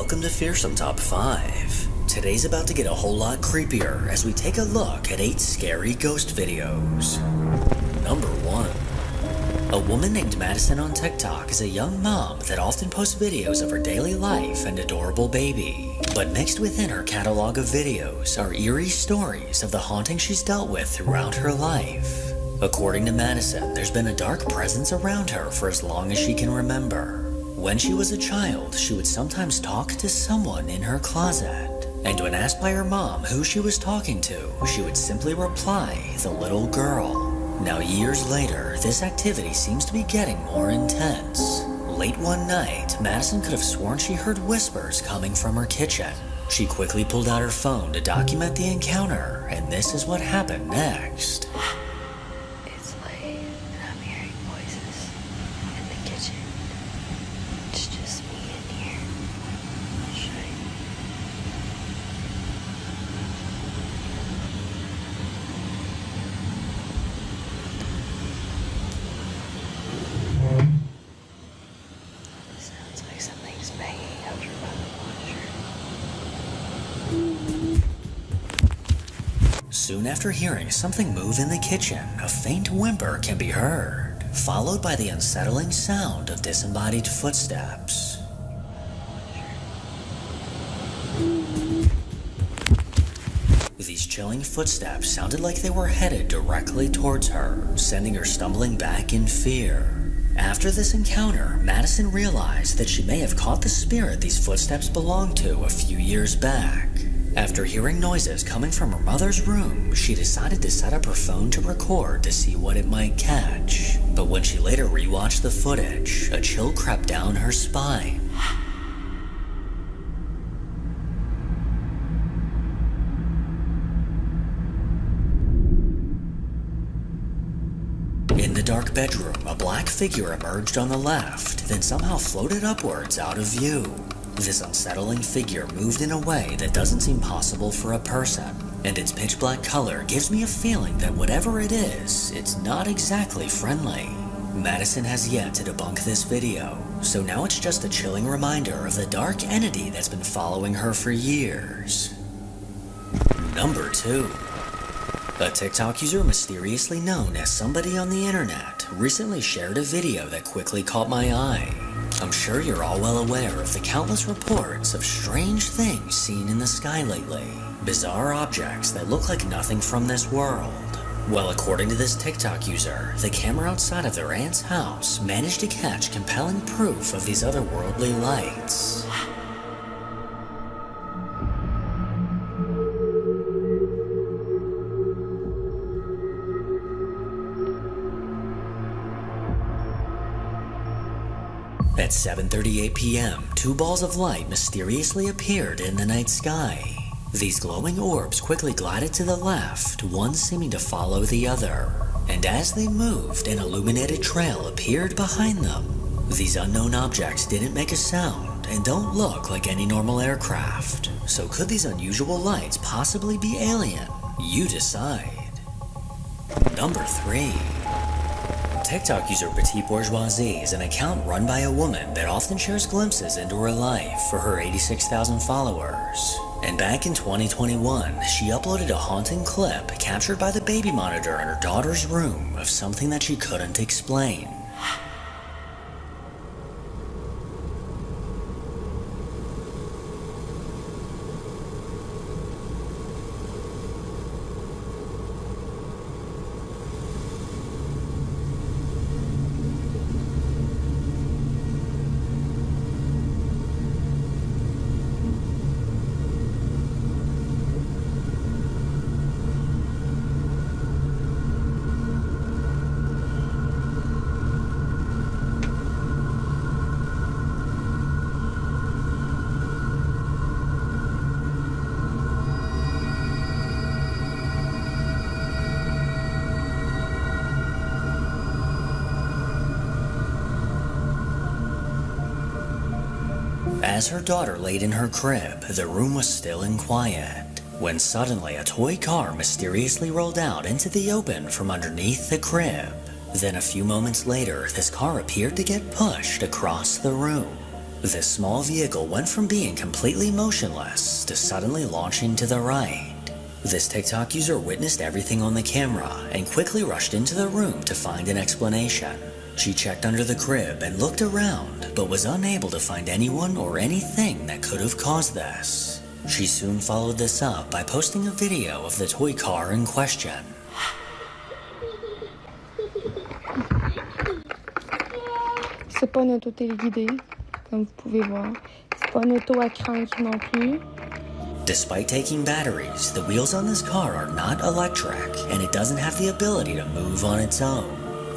Welcome to Fearsome Top 5. Today's about to get a whole lot creepier as we take a look at 8 scary ghost videos. Number 1. A woman named Madison on TikTok is a young mom that often posts videos of her daily life and adorable baby. But mixed within her catalog of videos are eerie stories of the haunting she's dealt with throughout her life. According to Madison, there's been a dark presence around her for as long as she can remember. When she was a child, she would sometimes talk to someone in her closet. And when asked by her mom who she was talking to, she would simply reply, "The little girl." Now years later, this activity seems to be getting more intense. Late one night, Madison could have sworn she heard whispers coming from her kitchen. She quickly pulled out her phone to document the encounter, and this is what happened next. It's late, and I'm hearing voices in the kitchen. It's just me in here. Sounds like something's banging over by the washer. Soon after hearing something move in the kitchen, a faint whimper can be heard, followed by the unsettling sound of disembodied footsteps. These chilling footsteps sounded like they were headed directly towards her, sending her stumbling back in fear. After this encounter, Madison realized that she may have caught the spirit these footsteps belonged to a few years back. After hearing noises coming from her mother's room, she decided to set up her phone to record to see what it might catch. But when she later rewatched the footage, a chill crept down her spine. In the dark bedroom, a black figure emerged on the left, then somehow floated upwards out of view. This unsettling figure moved in a way that doesn't seem possible for a person, and its pitch black color gives me a feeling that whatever it is, it's not exactly friendly. Madison has yet to debunk this video, so now it's just a chilling reminder of the dark entity that's been following her for years. Number 2. A TikTok user mysteriously known as somebody on the internet recently shared a video that quickly caught my eye. I'm sure you're all well aware of the countless reports of strange things seen in the sky lately. Bizarre objects that look like nothing from this world. Well, according to this TikTok user, the camera outside of their aunt's house managed to catch compelling proof of these otherworldly lights. At 7:38 p.m., 2 balls of light mysteriously appeared in the night sky. These glowing orbs quickly glided to the left, one seeming to follow the other. And as they moved, an illuminated trail appeared behind them. These unknown objects didn't make a sound and don't look like any normal aircraft. So could these unusual lights possibly be alien? You decide. Number 3. TikTok user Petite Bourgeoisie is an account run by a woman that often shares glimpses into her life for her 86,000 followers. And back in 2021, she uploaded a haunting clip captured by the baby monitor in her daughter's room of something that she couldn't explain. As her daughter laid in her crib, the room was still and quiet, when suddenly a toy car mysteriously rolled out into the open from underneath the crib. Then a few moments later, this car appeared to get pushed across the room. This small vehicle went from being completely motionless to suddenly launching to the right. This TikTok user witnessed everything on the camera and quickly rushed into the room to find an explanation. She checked under the crib and looked around, but was unable to find anyone or anything that could have caused this. She soon followed this up by posting a video of the toy car in question. C'est pas une auto téléguidée, comme vous pouvez voir. C'est pas une auto à crank non plus. Despite taking batteries, the wheels on this car are not electric, and it doesn't have the ability to move on its own.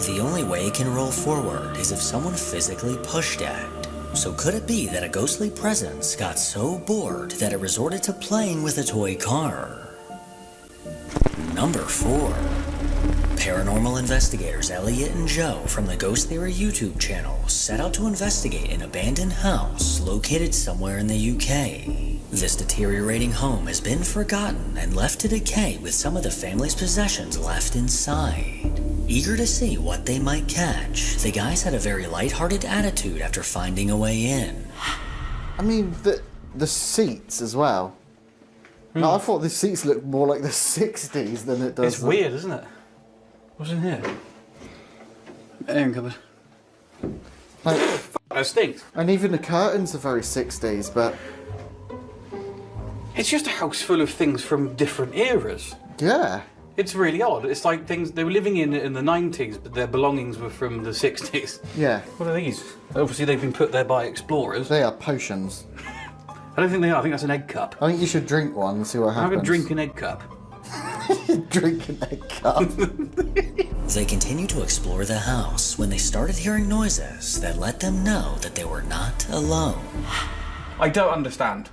The only way it can roll forward is if someone physically pushed it. So could it be that a ghostly presence got so bored that it resorted to playing with a toy car? Number 4. Paranormal investigators Elliot and Joe from the Ghost Theory YouTube channel set out to investigate an abandoned house located somewhere in the UK. This deteriorating home has been forgotten and left to decay with some of the family's possessions left inside. Eager to see what they might catch, the guys had a very lighthearted attitude after finding a way in. I mean, the seats as well. No, I thought the seats looked more like the 60s than it does. It's weird, isn't it? What's in here? Airing cupboard. Like, That stinks. and even the curtains are very 60s, but It's just a house full of things from different eras. yeah. It's really odd. It's like things they were living in the 90s, but their belongings were from the 60s. Yeah, What are these? Obviously, they've been put there by explorers. they are potions. I don't think they are. I think that's an egg cup. I think you should drink one and see what Have happens. a drink an egg cup. Drink an egg cup. They continued to explore the house when they started hearing noises that let them know that they were not alone. I don't understand.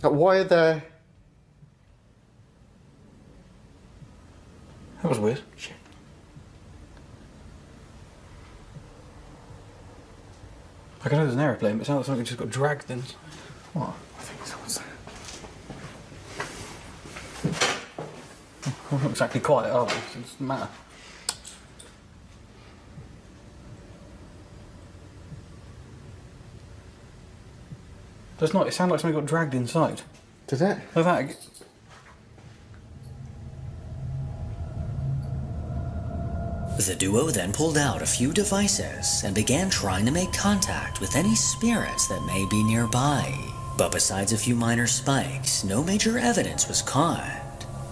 Why are there... That was weird. I can know there's an aeroplane, but it sounds like something just got dragged in. What? I think someone's... We're not exactly quiet, are we? It doesn't matter. Does not. It sounded like something got dragged inside. Did it? Like that. The duo then pulled out a few devices and began trying to make contact with any spirits that may be nearby. But besides a few minor spikes, no major evidence was caught.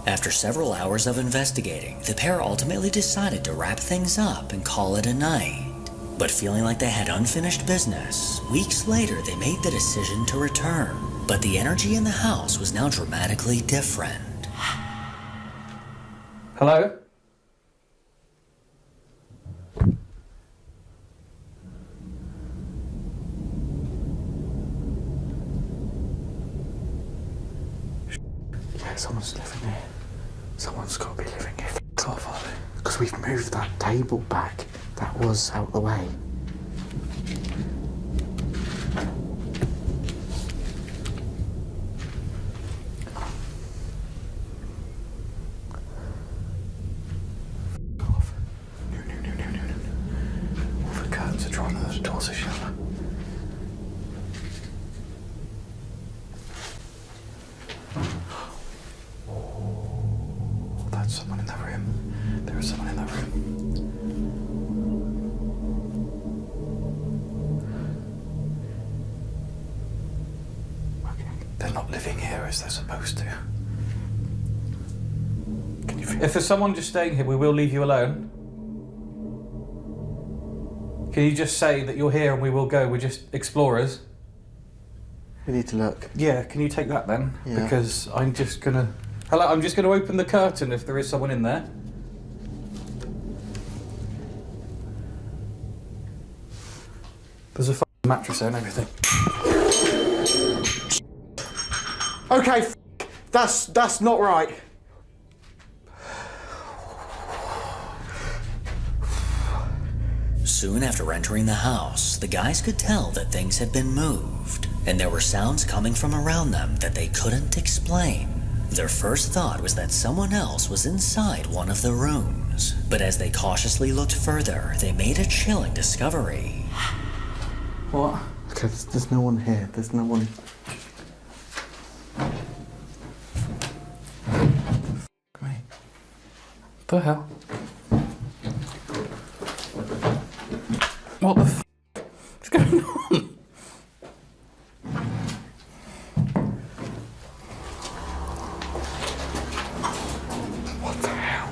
After several hours of investigating, the pair ultimately decided to wrap things up and call it a night. But feeling like they had unfinished business, weeks later they made the decision to return. But the energy in the house was now dramatically different. Hello? Yeah, someone's living here. Someone's got to be living here. F*** off, are they? Because we've moved that table back. That was out the way. Off. No. All the curtains are drawn and the doors are shut. That's someone in that room. There is someone in that room. Okay. They're not living here as they're supposed to. Can you feel If there's someone just staying here, we will leave you alone. Can you just say that you're here and we will go? We're just explorers. We need to look. Yeah, can you take that then? Yeah. Because I'm just gonna... Hello, I'm just gonna open the curtain if there is someone in there. There's a f***ing mattress there and everything. Okay, that's not right. Soon after entering the house, the guys could tell that things had been moved, and there were sounds coming from around them that they couldn't explain. Their first thought was that someone else was inside one of the rooms, but as they cautiously looked further, they made a chilling discovery. What? Okay, there's no one here. There's no one. Me. The hell? What the f*** is going on? What the hell?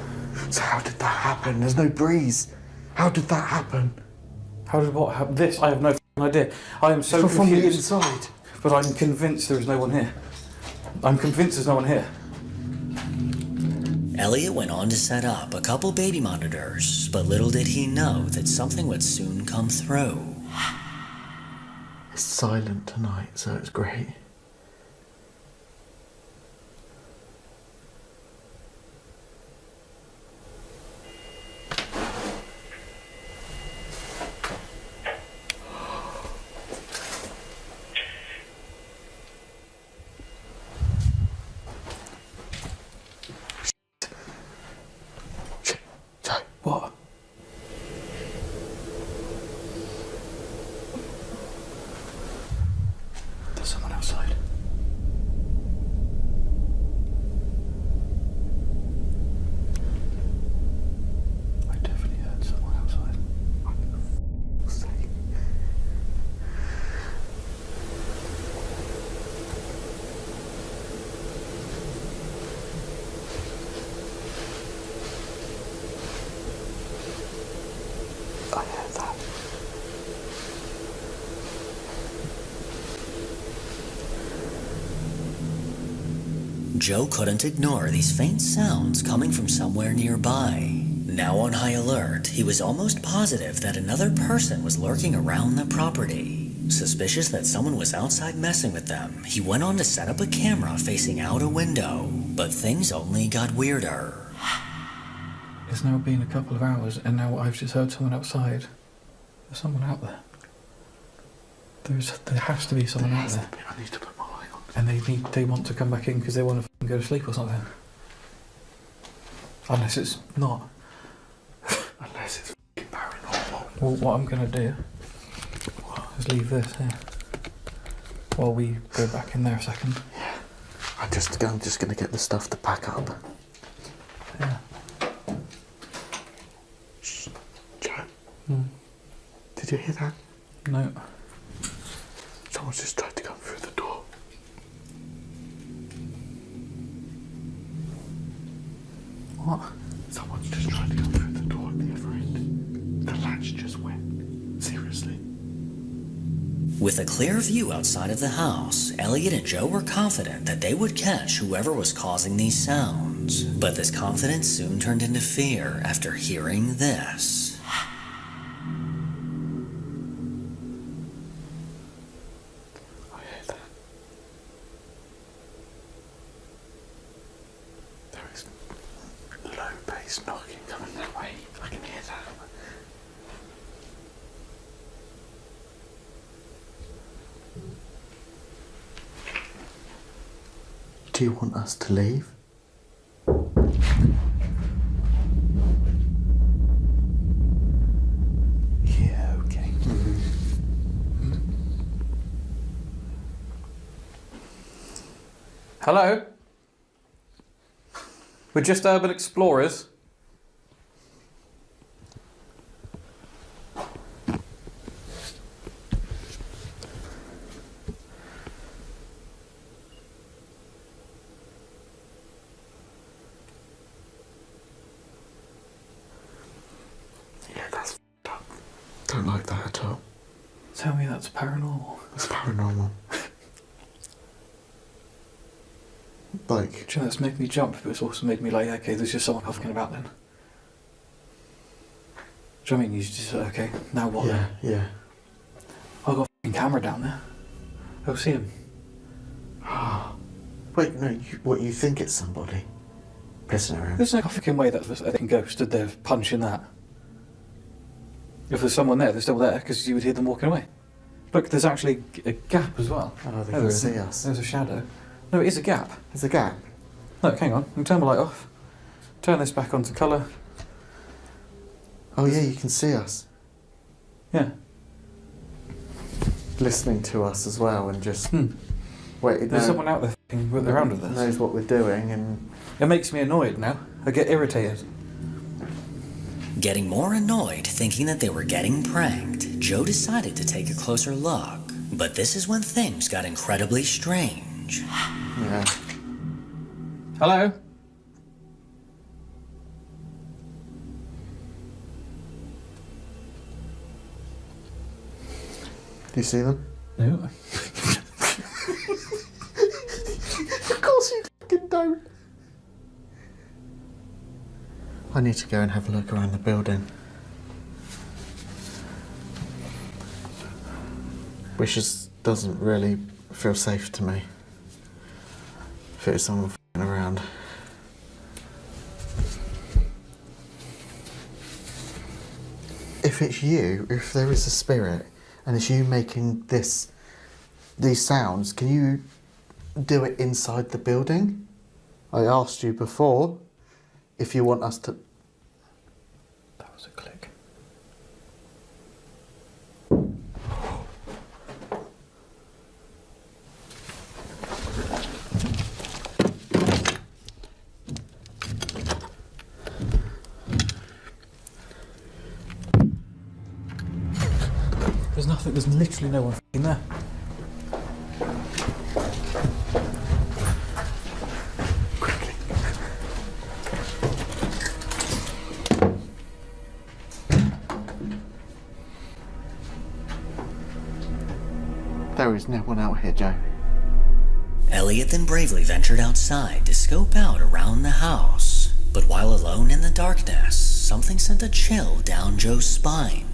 So how did that happen? There's no breeze. How did that happen? How did what happen? This? I have no f***ing idea. I am so From the confused. inside. But I'm convinced there is no one here. I'm convinced there's no one here. Elliot went on to set up a couple baby monitors, but little did he know that something would soon come through. It's silent tonight, so it's great. What? There's someone outside. I definitely heard someone outside. I heard that. Joe couldn't ignore these faint sounds coming from somewhere nearby. Now on high alert, he was almost positive that another person was lurking around the property. Suspicious that someone was outside messing with them, he went on to set up a camera facing out a window, but things only got weirder. It's now been a couple of hours and now I've just heard someone outside. There's someone out there. There has to be someone out there. I need to put my light on. And they want to come back in because they want to go to sleep or something. Unless it's not. Unless it's f***ing paranormal. Well, what I'm going to do is leave this here while we go back in there a second. Yeah. I'm just going to get the stuff to pack up. Yeah. Shh. Joe, did you hear that? No. Someone's just tried to come through the door. What? Someone's just tried to come through the door at the other end. The latch just went. Seriously. With a clear view outside of the house, Elliot and Joe were confident that they would catch whoever was causing these sounds. But this confidence soon turned into fear after hearing this. I heard that. There is low bass knocking coming that way. I can hear that. Do you want us to leave? Yeah, okay. Hello? We're just urban explorers. Yeah, that's f***ed up. Don't like that at all. Tell me that's paranormal. It's paranormal. Like, Do you know, that's made me jump, but it's also made me like, okay, there's just someone huffing about then. Do you know what I mean? You just, okay, now what yeah, then? yeah. I've got a f***ing camera down there. I'll see him. Wait, no, you think it's somebody pissing around? There's no fucking way that they can go stood there punching that. If there's someone there, they're still there, because you would hear them walking away. Look, there's actually a gap as well. Oh, they there can isn't. see us. There's a shadow. No, it is a gap. There's a gap. Look, hang on. I can turn my light off. Turn this back onto colour. Oh yeah, you can see us. Yeah. listening to us as well and just wait. There's someone out there f***ing around with us. Knows what we're doing, and It makes me annoyed now. I get irritated. Getting more annoyed thinking that they were getting pranked, Joe decided to take a closer look. But this is when things got incredibly strange. yeah. Hello? Do you see them? No. Of course you fucking don't. I need to go and have a look around the building. Which doesn't really feel safe to me. If it was someone f***ing around. If it's you, if there is a spirit, and it's you making these sounds, can you do it inside the building? I asked you before if you want us to... That was a click. There's nothing, there's literally no one f***ing there. There is no one out here, Joe. Elliot then bravely ventured outside to scope out around the house. But while alone in the darkness, something sent a chill down Joe's spine.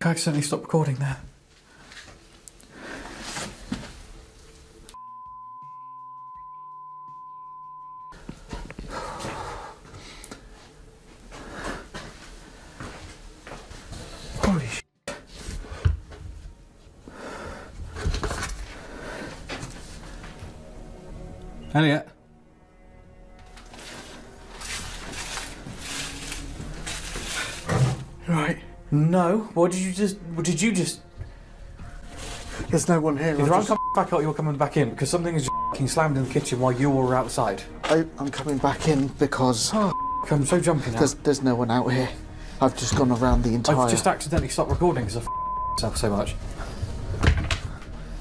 I accidentally stopped recording there. Holy shit. Elliot. Right. No. What did you just... There's no one here. Either I'm coming back out or you're coming back in, because something is f***ing slammed in the kitchen while you were outside. I'm coming back in because I'm so jumpy now. there's no one out here. I've just gone around the entire... I've just accidentally stopped recording because I myself so much.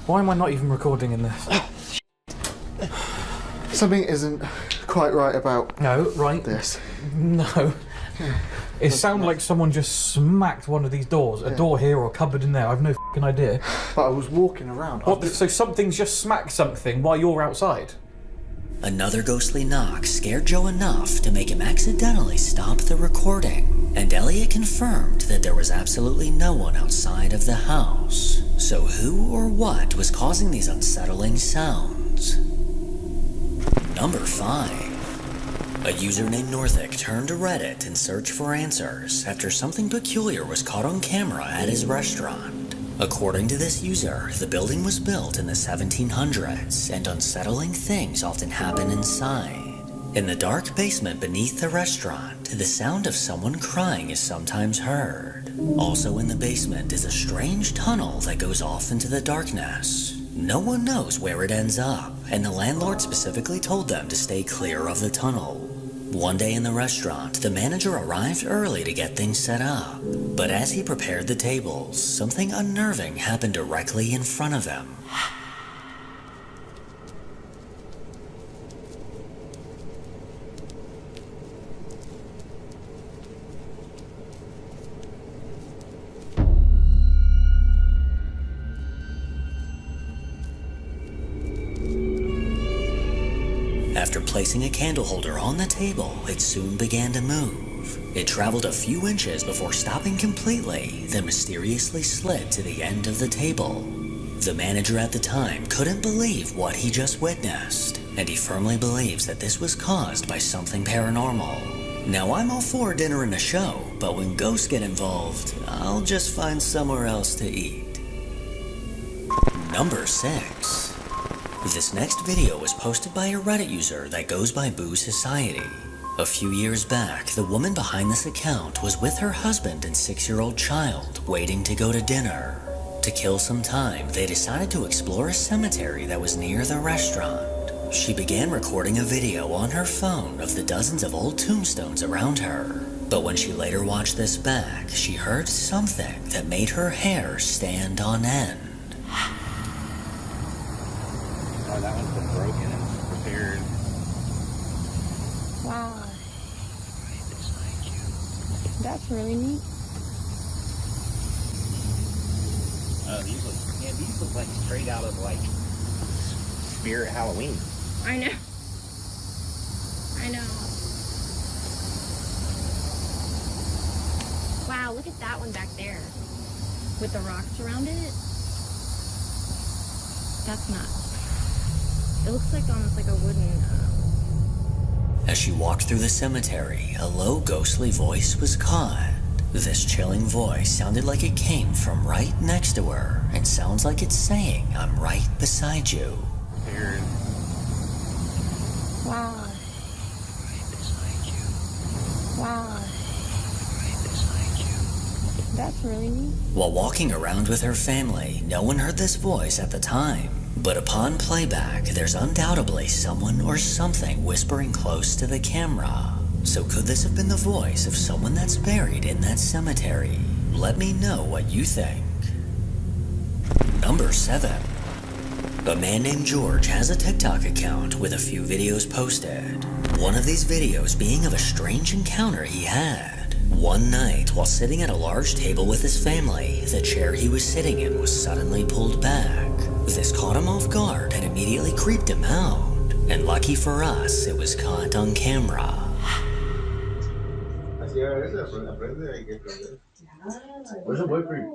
Why am I not even recording in this? Something isn't quite right about No, right? this. No. It sounded like someone just smacked one of these doors. A door here or a cupboard in there. I've no f***ing idea. But I was walking around. So something's just smacked something while you're outside? Another ghostly knock scared Joe enough to make him accidentally stop the recording, and Elliot confirmed that there was absolutely no one outside of the house. So who or what was causing these unsettling sounds? Number 5. A user named Northic turned to Reddit in search for answers after something peculiar was caught on camera at his restaurant. According to this user, the building was built in the 1700s, and unsettling things often happen inside. In the dark basement beneath the restaurant, the sound of someone crying is sometimes heard. Also in the basement is a strange tunnel that goes off into the darkness. No one knows where it ends up, and the landlord specifically told them to stay clear of the tunnel. One day in the restaurant, the manager arrived early to get things set up. But as he prepared the tables, something unnerving happened directly in front of him. After placing a candle holder on the table, it soon began to move. It traveled a few inches before stopping completely, then mysteriously slid to the end of the table. The manager at the time couldn't believe what he just witnessed, and he firmly believes that this was caused by something paranormal. Now, I'm all for dinner and a show, but when ghosts get involved, I'll just find somewhere else to eat. Number 6. This next video was posted by a Reddit user that goes by Boo Society. A few years back, the woman behind this account was with her husband and 6-year-old child, waiting to go to dinner. To kill some time, they decided to explore a cemetery that was near the restaurant. She began recording a video on her phone of the dozens of old tombstones around her. But when she later watched this back, she heard something that made her hair stand on end. Oh, that one's been broken and repaired. Wow. That's really neat. These look like straight out of like Spirit Halloween. I know. I know. Wow, look at that one back there. With the rocks around it. That's nuts. It looks like almost like a wooden... As she walked through the cemetery, a low, ghostly voice was caught. This chilling voice sounded like it came from right next to her, and sounds like it's saying, "I'm right beside you." Repaired. Wow. Wow. That's really neat. While walking around with her family, no one heard this voice at the time. But upon playback, there's undoubtedly someone or something whispering close to the camera. So could this have been the voice of someone that's buried in that cemetery? Let me know what you think. Number 7. A man named George has a TikTok account with a few videos posted. One of these videos being of a strange encounter he had. One night, while sitting at a large table with his family, the chair he was sitting in was suddenly pulled back. This caught him off guard and immediately creeped him out. And lucky for us, it was caught on camera. Where's the whipped cream?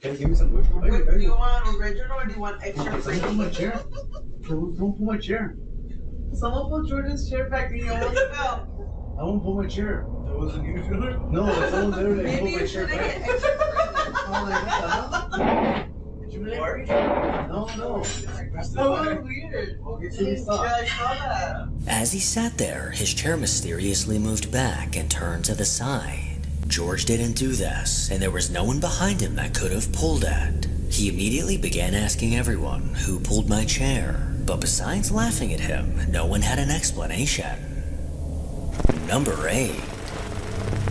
Can you give me some whipped cream? Do you want original or do you want extra cream? Don't pull my chair. Don't pull my chair. Someone pulled Jordan's chair back and you almost fell. I won't pull my chair. That wasn't you, Jordan? No, someone there that Maybe pulled my you chair should back. get extra cream. I'm like, what the hell? Did you work? No. That's so weird. Okay, so we Yeah, stop. I saw that. As he sat there, his chair mysteriously moved back and turned to the side. George didn't do this, and there was no one behind him that could have pulled it. He immediately began asking everyone who pulled my chair, but besides laughing at him, no one had an explanation. Number 8.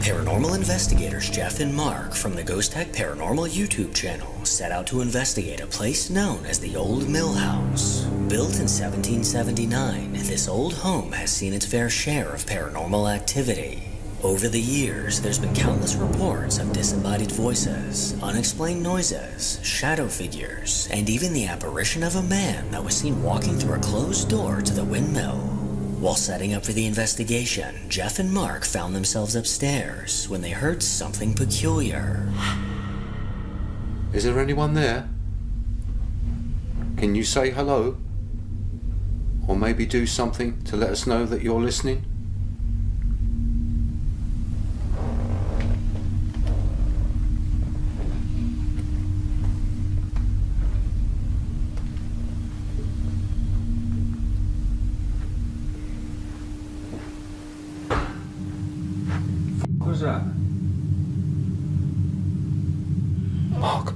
Paranormal investigators Jeff and Mark from the Ghost Tech Paranormal YouTube channel set out to investigate a place known as the Old Mill House. Built in 1779, this old home has seen its fair share of paranormal activity. Over the years, there's been countless reports of disembodied voices, unexplained noises, shadow figures, and even the apparition of a man that was seen walking through a closed door to the windmill. While setting up for the investigation, Jeff and Mark found themselves upstairs when they heard something peculiar. Is there anyone there? Can you say hello? Or maybe do something to let us know that you're listening? Who's that? Mark,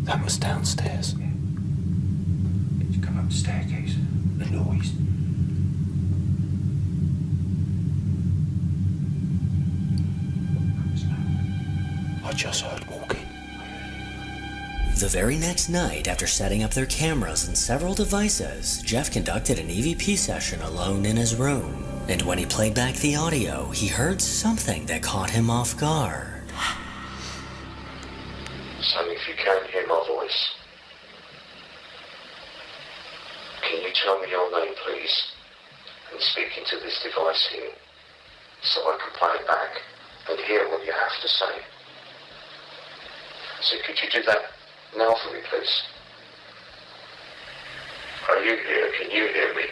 that was downstairs. Did you come up the staircase? The noise. I just heard walking. The very next night, after setting up their cameras and several devices, Jeff conducted an EVP session alone in his room. And when he played back the audio, he heard something that caught him off guard. So if you can hear my voice, can you tell me your name, please? And speak into this device here, so I can play it back and hear what you have to say. So could you do that now for me, please? Are you here? Can you hear me?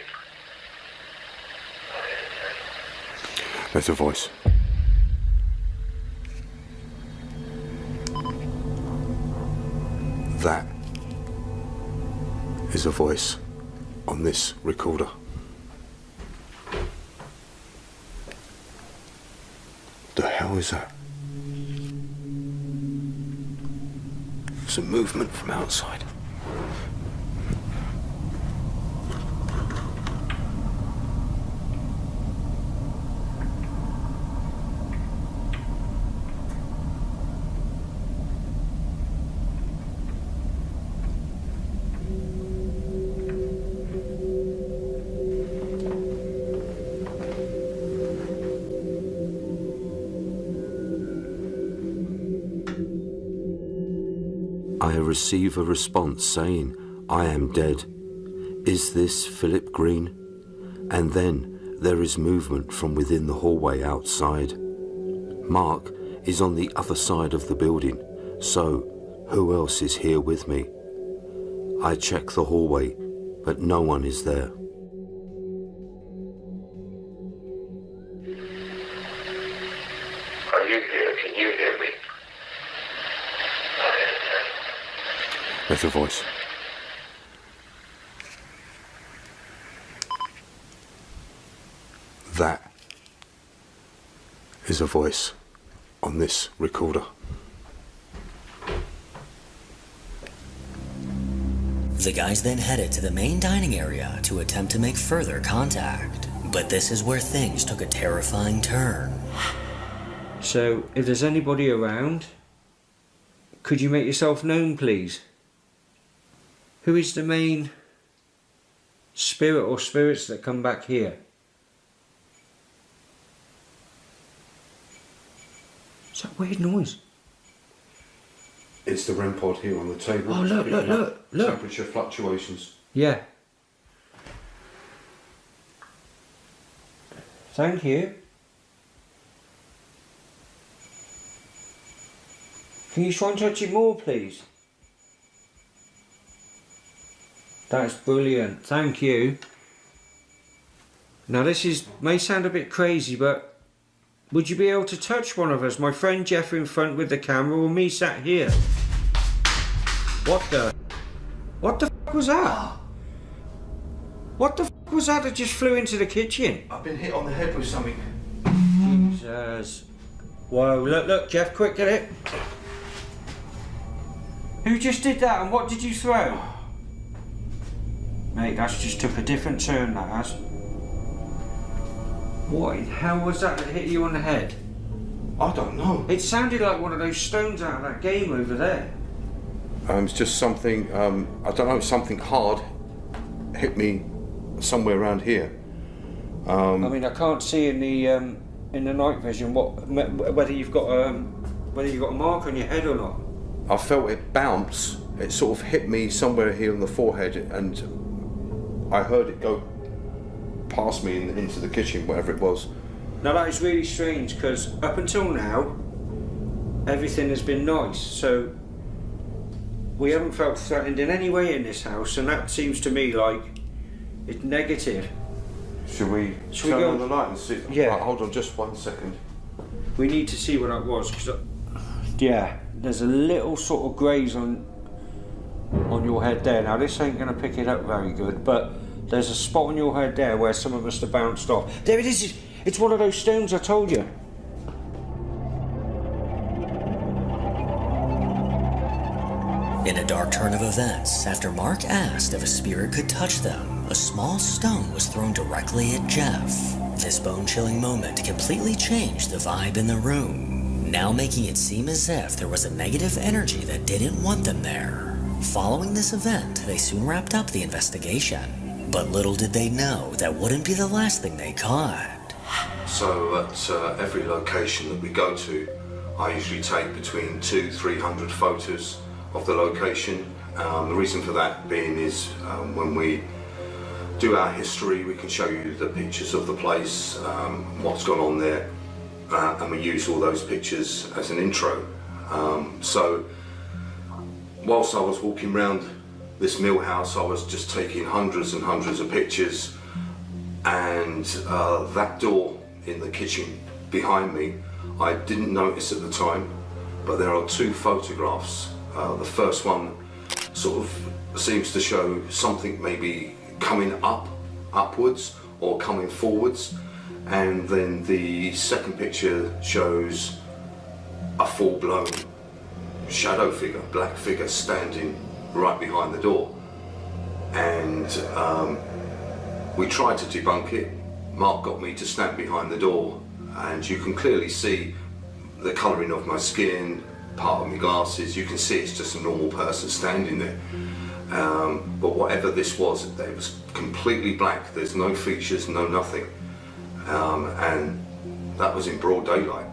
There's a voice. That is a voice on this recorder. The hell is that? Some movement from outside. I receive a response saying, "I am dead. Is this Philip Green?" And then there is movement from within the hallway outside. Mark is on the other side of the building, so who else is here with me? I check the hallway, but no one is there. Are you here? Can you hear me? There's a voice. That is a voice on this recorder. The guys then headed to the main dining area to attempt to make further contact. But this is where things took a terrifying turn. So, if there's anybody around, could you make yourself known, please? Who is the main spirit or spirits that come back here? What's that weird noise? It's the REM pod here on the table. Oh, look. Temperature fluctuations. Yeah. Thank you. Can you try and touch it more, please? That's brilliant. Thank you. Now this may sound a bit crazy, but would you be able to touch one of us? My friend Jeff in front with the camera, or me sat here? What the fuck was that? What the fuck was that just flew into the kitchen? I've been hit on the head with something. Jesus. Whoa, look, Jeff, quick, get it. Who just did that and what did you throw? Mate, that's just took a different turn, that has. What in hell was that hit you on the head? I don't know. It sounded like one of those stones out of that game over there. It's just something, I don't know, something hard hit me somewhere around here. I mean, I can't see in the night vision whether you've got a mark on your head or not. I felt it bounce. It sort of hit me somewhere here on the forehead, and I heard it go past me into the kitchen, whatever it was. Now that is really strange, because up until now, everything has been nice, so we haven't felt threatened in any way in this house, and that seems to me like it's negative. Should we turn on the light and see? Yeah. Right, hold on just 1 second. We need to see what that was, because yeah, there's a little sort of graze on your head there. Now this ain't going to pick it up very good, but there's a spot on your head there where someone must have bounced off. There it is. It's one of those stones I told you. In a dark turn of events, after Mark asked if a spirit could touch them, a small stone was thrown directly at Jeff. This bone-chilling moment completely changed the vibe in the room, now making it seem as if there was a negative energy that didn't want them there. Following this event, they soon wrapped up the investigation, but little did they know that wouldn't be the last thing they caught. So at every location that we go to, I usually take between 200-300 photos of the location. The reason for that being is when we do our history, we can show you the pictures of the place, what's gone on there, and we use all those pictures as an intro. So whilst I was walking around this mill house, I was just taking hundreds and hundreds of pictures, and that door in the kitchen behind me, I didn't notice at the time, but there are two photographs. The first one sort of seems to show something maybe coming upwards or coming forwards, and then the second picture shows a full-blown shadow figure, black figure, standing right behind the door. And we tried to debunk it. Mark got me to stand behind the door, and you can clearly see the colouring of my skin, part of my glasses. You can see it's just a normal person standing there. But whatever this was, it was completely black. There's no features, no nothing. And that was in broad daylight.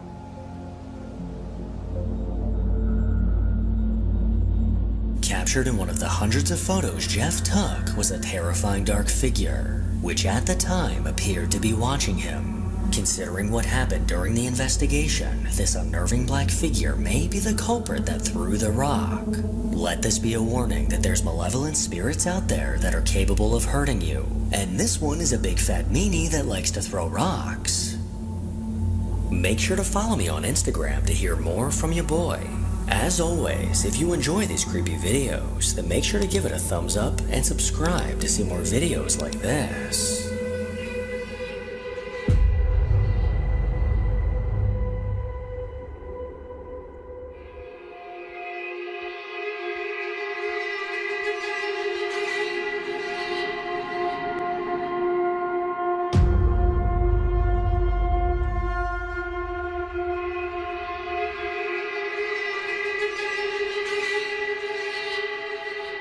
Captured in one of the hundreds of photos Jeff took was a terrifying dark figure, which at the time appeared to be watching him. Considering what happened during the investigation, this unnerving black figure may be the culprit that threw the rock. Let this be a warning that there's malevolent spirits out there that are capable of hurting you, and this one is a big fat meanie that likes to throw rocks. Make sure to follow me on Instagram to hear more from your boy. As always, if you enjoy these creepy videos, then make sure to give it a thumbs up and subscribe to see more videos like this.